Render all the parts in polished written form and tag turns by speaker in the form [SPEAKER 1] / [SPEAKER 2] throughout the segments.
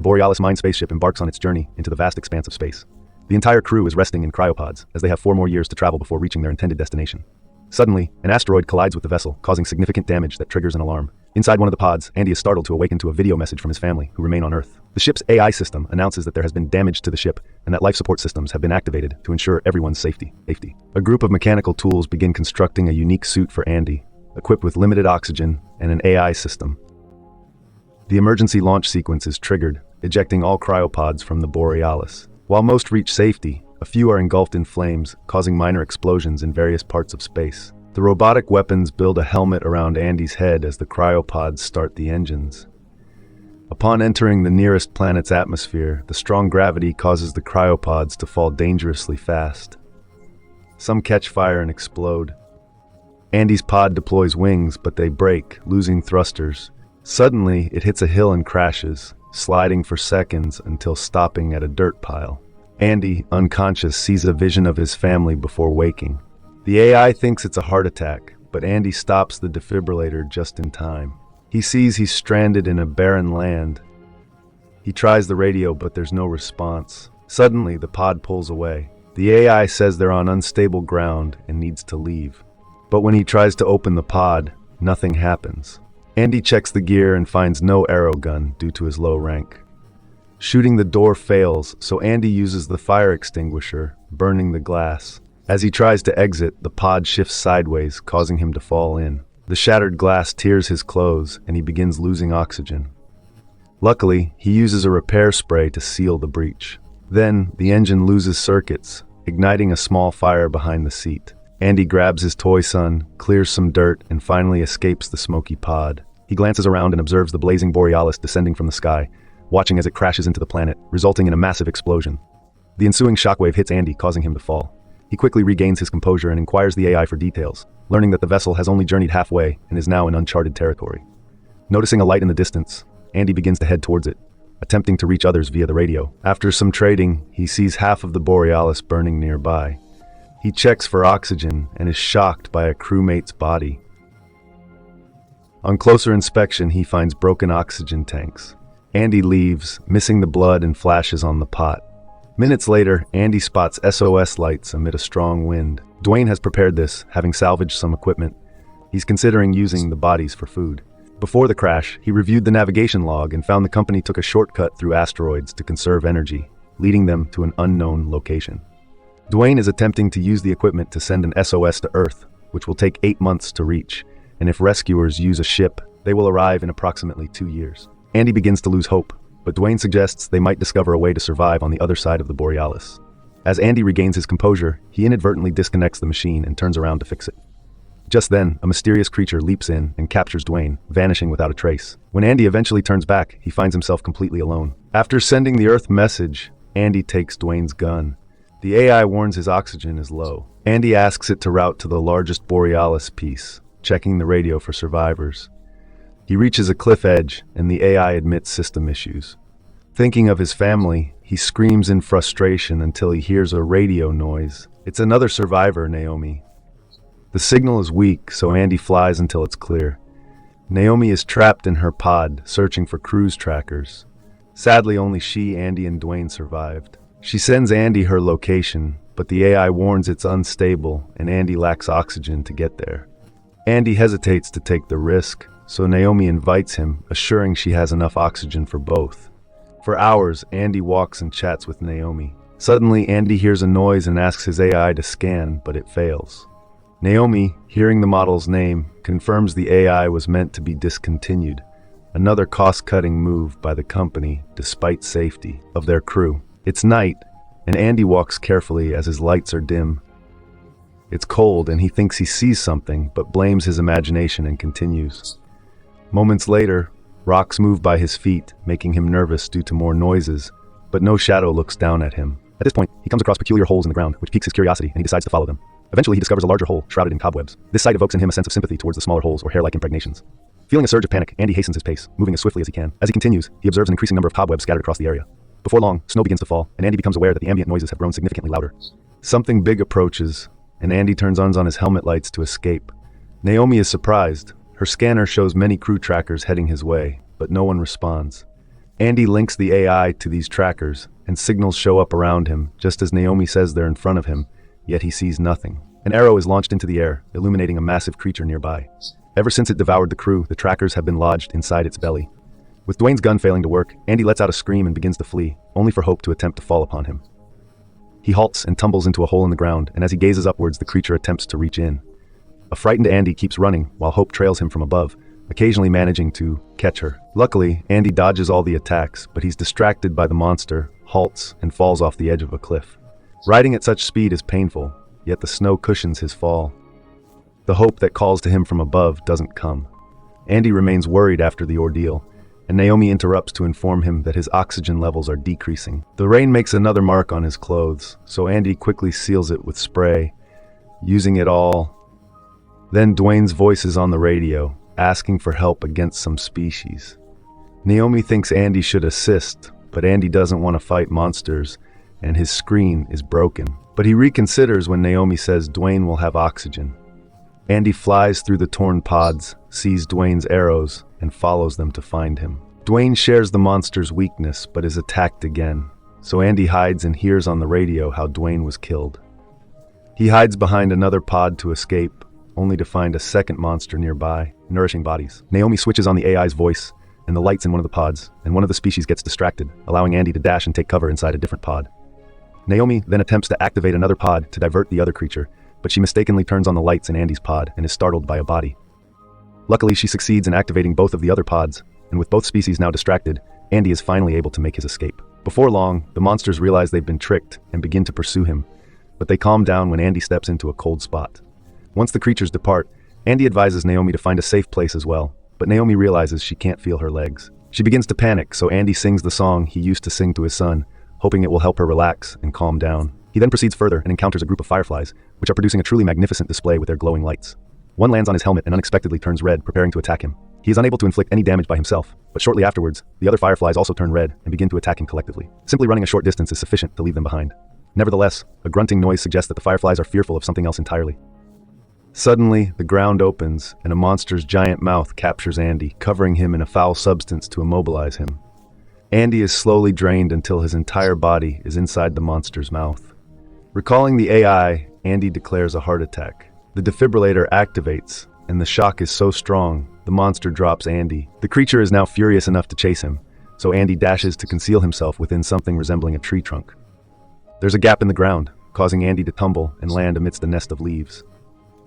[SPEAKER 1] Borealis mine spaceship embarks on its journey into the vast expanse of space. The entire crew is resting in cryopods, as they have 4 more years to travel before reaching their intended destination. Suddenly, an asteroid collides with the vessel, causing significant damage that triggers an alarm. Inside one of the pods, Andy is startled to awaken to a video message from his family, who remain on Earth. The ship's AI system announces that there has been damage to the ship, and that life support systems have been activated to ensure everyone's safety. A group of mechanical tools begin constructing a unique suit for Andy, equipped with limited oxygen and an AI system. The emergency launch sequence is triggered, ejecting all cryopods from the Borealis. While most reach safety, a few are engulfed in flames, causing minor explosions in various parts of space. The robotic weapons build a helmet around Andy's head as the cryopods start the engines. Upon entering the nearest planet's atmosphere, the strong gravity causes the cryopods to fall dangerously fast. Some catch fire and explode. Andy's pod deploys wings, but they break, losing thrusters. Suddenly, it hits a hill and crashes, sliding for seconds until stopping at a dirt pile. Andy, unconscious, sees a vision of his family before waking. The AI thinks it's a heart attack, but Andy stops the defibrillator just in time. He sees he's stranded in a barren land. He tries the radio, but there's no response. Suddenly, the pod pulls away. The AI says they're on unstable ground and needs to leave. But when he tries to open the pod, nothing happens. Andy checks the gear and finds no arrow gun due to his low rank. Shooting the door fails, so Andy uses the fire extinguisher, burning the glass. As he tries to exit, the pod shifts sideways, causing him to fall in. The shattered glass tears his clothes, and he begins losing oxygen. Luckily, he uses a repair spray to seal the breach. Then, the engine loses circuits, igniting a small fire behind the seat. Andy grabs his toy son, clears some dirt, and finally escapes the smoky pod. He glances around and observes the blazing Borealis descending from the sky, watching as it crashes into the planet, resulting in a massive explosion. The ensuing shockwave hits Andy, causing him to fall. He quickly regains his composure and inquires the AI for details, learning that the vessel has only journeyed halfway and is now in uncharted territory. Noticing a light in the distance, Andy begins to head towards it, attempting to reach others via the radio. After some trading, he sees half of the Borealis burning nearby. He checks for oxygen and is shocked by a crewmate's body. On closer inspection, he finds broken oxygen tanks. Andy leaves, missing the blood and flashes on the pot. Minutes later, Andy spots SOS lights amid a strong wind. Dwayne has prepared this, having salvaged some equipment. He's considering using the bodies for food. Before the crash, he reviewed the navigation log and found the company took a shortcut through asteroids to conserve energy, leading them to an unknown location. Dwayne is attempting to use the equipment to send an SOS to Earth, which will take 8 months to reach, and if rescuers use a ship, they will arrive in approximately 2 years. Andy begins to lose hope, but Dwayne suggests they might discover a way to survive on the other side of the Borealis. As Andy regains his composure, he inadvertently disconnects the machine and turns around to fix it. Just then, a mysterious creature leaps in and captures Dwayne, vanishing without a trace. When Andy eventually turns back, he finds himself completely alone. After sending the Earth message, Andy takes Dwayne's gun. The AI warns his oxygen is low. Andy asks it to route to the largest Borealis piece, checking the radio for survivors. He reaches a cliff edge, and the AI admits system issues. Thinking of his family, he screams in frustration until he hears a radio noise. It's another survivor, Naomi. The signal is weak, so Andy flies until it's clear. Naomi is trapped in her pod, searching for cruise trackers. Sadly, only she, Andy, and Dwayne survived. She sends Andy her location, but the AI warns it's unstable, and Andy lacks oxygen to get there. Andy hesitates to take the risk, so Naomi invites him, assuring she has enough oxygen for both. For hours, Andy walks and chats with Naomi. Suddenly, Andy hears a noise and asks his AI to scan, but it fails. Naomi, hearing the model's name, confirms the AI was meant to be discontinued, another cost-cutting move by the company, despite safety of their crew. It's night, and Andy walks carefully as his lights are dim. It's cold, and he thinks he sees something, but blames his imagination and continues. Moments later, rocks move by his feet, making him nervous due to more noises, but no shadow looks down at him. At this point, he comes across peculiar holes in the ground, which piques his curiosity, and he decides to follow them. Eventually, he discovers a larger hole shrouded in cobwebs. This sight evokes in him a sense of sympathy towards the smaller holes or hair-like impregnations. Feeling a surge of panic, Andy hastens his pace, moving as swiftly as he can. As he continues, he observes an increasing number of cobwebs scattered across the area. Before long, snow begins to fall, and Andy becomes aware that the ambient noises have grown significantly louder. Something big approaches, and Andy turns on his helmet lights to escape. Naomi is surprised. Her scanner shows many crew trackers heading his way, but no one responds. Andy links the AI to these trackers, and signals show up around him, just as Naomi says they're in front of him, yet he sees nothing. An arrow is launched into the air, illuminating a massive creature nearby. Ever since it devoured the crew, the trackers have been lodged inside its belly. With Dwayne's gun failing to work, Andy lets out a scream and begins to flee, only for Hope to attempt to fall upon him. He halts and tumbles into a hole in the ground, and as he gazes upwards, the creature attempts to reach in. A frightened Andy keeps running, while Hope trails him from above, occasionally managing to catch her. Luckily, Andy dodges all the attacks, but he's distracted by the monster, halts, and falls off the edge of a cliff. Riding at such speed is painful, yet the snow cushions his fall. The hope that calls to him from above doesn't come. Andy remains worried after the ordeal, and Naomi interrupts to inform him that his oxygen levels are decreasing. The rain makes another mark on his clothes, so Andy quickly seals it with spray, using it all. Then Dwayne's voice is on the radio, asking for help against some species. Naomi thinks Andy should assist, but Andy doesn't want to fight monsters, and his screen is broken. But he reconsiders when Naomi says Dwayne will have oxygen. Andy flies through the torn pods, sees Dwayne's arrows, and follows them to find him. Dwayne shares the monster's weakness, but is attacked again, so Andy hides and hears on the radio how Dwayne was killed. He hides behind another pod to escape, only to find a second monster nearby, nourishing bodies. Naomi switches on the AI's voice and the lights in one of the pods, and one of the species gets distracted, allowing Andy to dash and take cover inside a different pod. Naomi then attempts to activate another pod to divert the other creature, but she mistakenly turns on the lights in Andy's pod and is startled by a body. Luckily, she succeeds in activating both of the other pods, and with both species now distracted, Andy is finally able to make his escape. Before long, the monsters realize they've been tricked and begin to pursue him, but they calm down when Andy steps into a cold spot. Once the creatures depart, Andy advises Naomi to find a safe place as well, but Naomi realizes she can't feel her legs. She begins to panic, so Andy sings the song he used to sing to his son, hoping it will help her relax and calm down. He then proceeds further and encounters a group of fireflies, which are producing a truly magnificent display with their glowing lights. One lands on his helmet and unexpectedly turns red, preparing to attack him. He is unable to inflict any damage by himself, but shortly afterwards, the other fireflies also turn red and begin to attack him collectively. Simply running a short distance is sufficient to leave them behind. Nevertheless, a grunting noise suggests that the fireflies are fearful of something else entirely. Suddenly, the ground opens, and a monster's giant mouth captures Andy, covering him in a foul substance to immobilize him. Andy is slowly drained until his entire body is inside the monster's mouth. Recalling the AI, Andy declares a heart attack. The defibrillator activates, and the shock is so strong, the monster drops Andy. The creature is now furious enough to chase him, so Andy dashes to conceal himself within something resembling a tree trunk. There's a gap in the ground, causing Andy to tumble and land amidst a nest of leaves.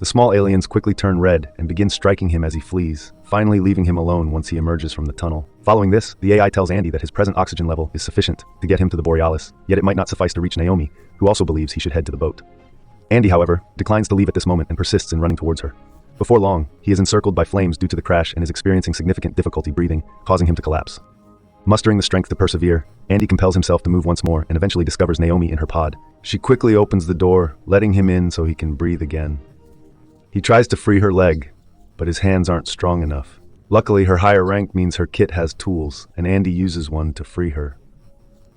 [SPEAKER 1] The small aliens quickly turn red and begin striking him as he flees, finally leaving him alone once he emerges from the tunnel. Following this, the AI tells Andy that his present oxygen level is sufficient to get him to the Borealis, yet it might not suffice to reach Naomi, who also believes he should head to the boat. Andy, however, declines to leave at this moment and persists in running towards her. Before long, he is encircled by flames due to the crash and is experiencing significant difficulty breathing, causing him to collapse. Mustering the strength to persevere, Andy compels himself to move once more and eventually discovers Naomi in her pod. She quickly opens the door, letting him in so he can breathe again. He tries to free her leg, but his hands aren't strong enough. Luckily, her higher rank means her kit has tools, and Andy uses one to free her.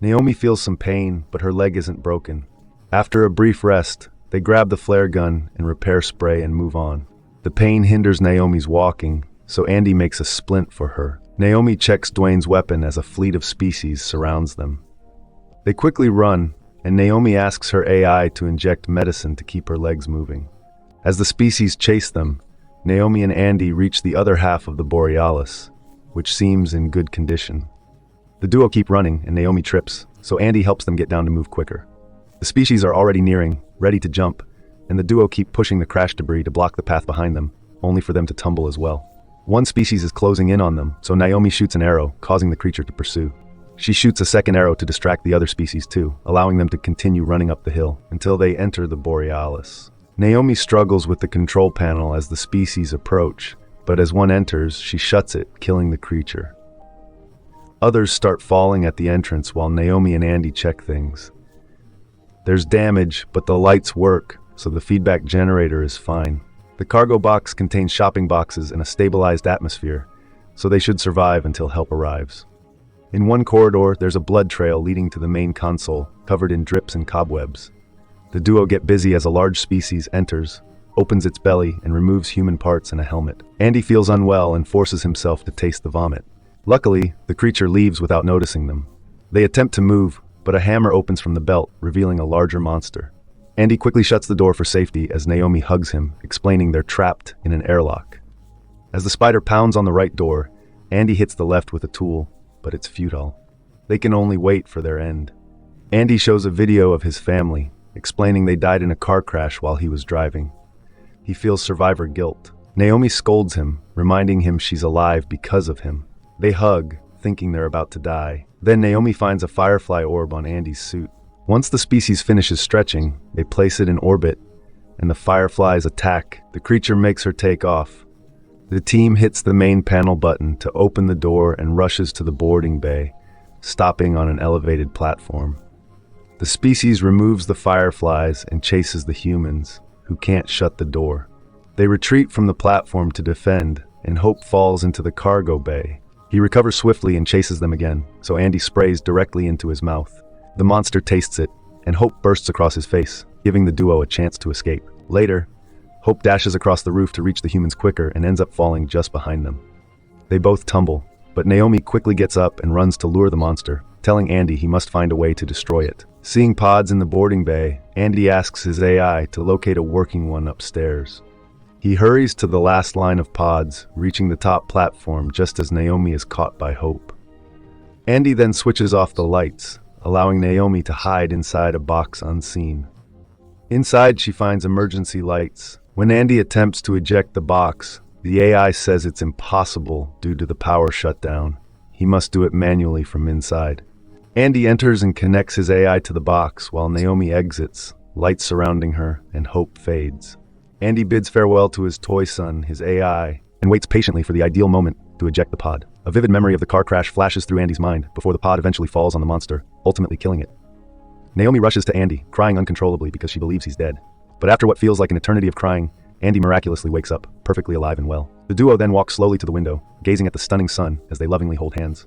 [SPEAKER 1] Naomi feels some pain, but her leg isn't broken. After a brief rest, they grab the flare gun and repair spray and move on. The pain hinders Naomi's walking, so Andy makes a splint for her. Naomi checks Dwayne's weapon as a fleet of species surrounds them. They quickly run, and Naomi asks her AI to inject medicine to keep her legs moving. As the species chase them, Naomi and Andy reach the other half of the Borealis, which seems in good condition. The duo keep running, and Naomi trips, so Andy helps them get down to move quicker. The species are already nearing, ready to jump, and the duo keep pushing the crash debris to block the path behind them, only for them to tumble as well. One species is closing in on them, so Naomi shoots an arrow, causing the creature to pursue. She shoots a second arrow to distract the other species too, allowing them to continue running up the hill until they enter the Borealis. Naomi struggles with the control panel as the species approach, but as one enters, she shuts it, killing the creature. Others start falling at the entrance while Naomi and Andy check things. There's damage, but the lights work, so the feedback generator is fine. The cargo box contains shopping boxes and a stabilized atmosphere, so they should survive until help arrives. In one corridor, there's a blood trail leading to the main console, covered in drips and cobwebs. The duo get busy as a large species enters, opens its belly, and removes human parts and a helmet. Andy feels unwell and forces himself to taste the vomit. Luckily, the creature leaves without noticing them. They attempt to move, but a hammer opens from the belt, revealing a larger monster. Andy quickly shuts the door for safety as Naomi hugs him, explaining they're trapped in an airlock. As the spider pounds on the right door, Andy hits the left with a tool, but it's futile. They can only wait for their end. Andy shows a video of his family, explaining they died in a car crash while he was driving. He feels survivor guilt. Naomi scolds him, reminding him she's alive because of him. They hug, thinking they're about to die. Then Naomi finds a firefly orb on Andy's suit. Once the species finishes stretching, they place it in orbit, and the fireflies attack. The creature makes her take off. The team hits the main panel button to open the door and rushes to the boarding bay, stopping on an elevated platform. The species removes the fireflies and chases the humans, who can't shut the door. They retreat from the platform to defend, and Hope falls into the cargo bay. He recovers swiftly and chases them again, so Andy sprays directly into his mouth. The monster tastes it, and Hope bursts across his face, giving the duo a chance to escape. Later, Hope dashes across the roof to reach the humans quicker and ends up falling just behind them. They both tumble, but Naomi quickly gets up and runs to lure the monster, telling Andy he must find a way to destroy it. Seeing pods in the boarding bay, Andy asks his AI to locate a working one upstairs. He hurries to the last line of pods, reaching the top platform just as Naomi is caught by Hope. Andy then switches off the lights, allowing Naomi to hide inside a box unseen. Inside, she finds emergency lights. When Andy attempts to eject the box, the AI says it's impossible due to the power shutdown. He must do it manually from inside. Andy enters and connects his AI to the box while Naomi exits, lights surrounding her, and Hope fades. Andy bids farewell to his toy son, his AI, and waits patiently for the ideal moment to eject the pod. A vivid memory of the car crash flashes through Andy's mind before the pod eventually falls on the monster, ultimately killing it. Naomi rushes to Andy, crying uncontrollably because she believes he's dead. But after what feels like an eternity of crying, Andy miraculously wakes up, perfectly alive and well. The duo then walks slowly to the window, gazing at the stunning sun as they lovingly hold hands.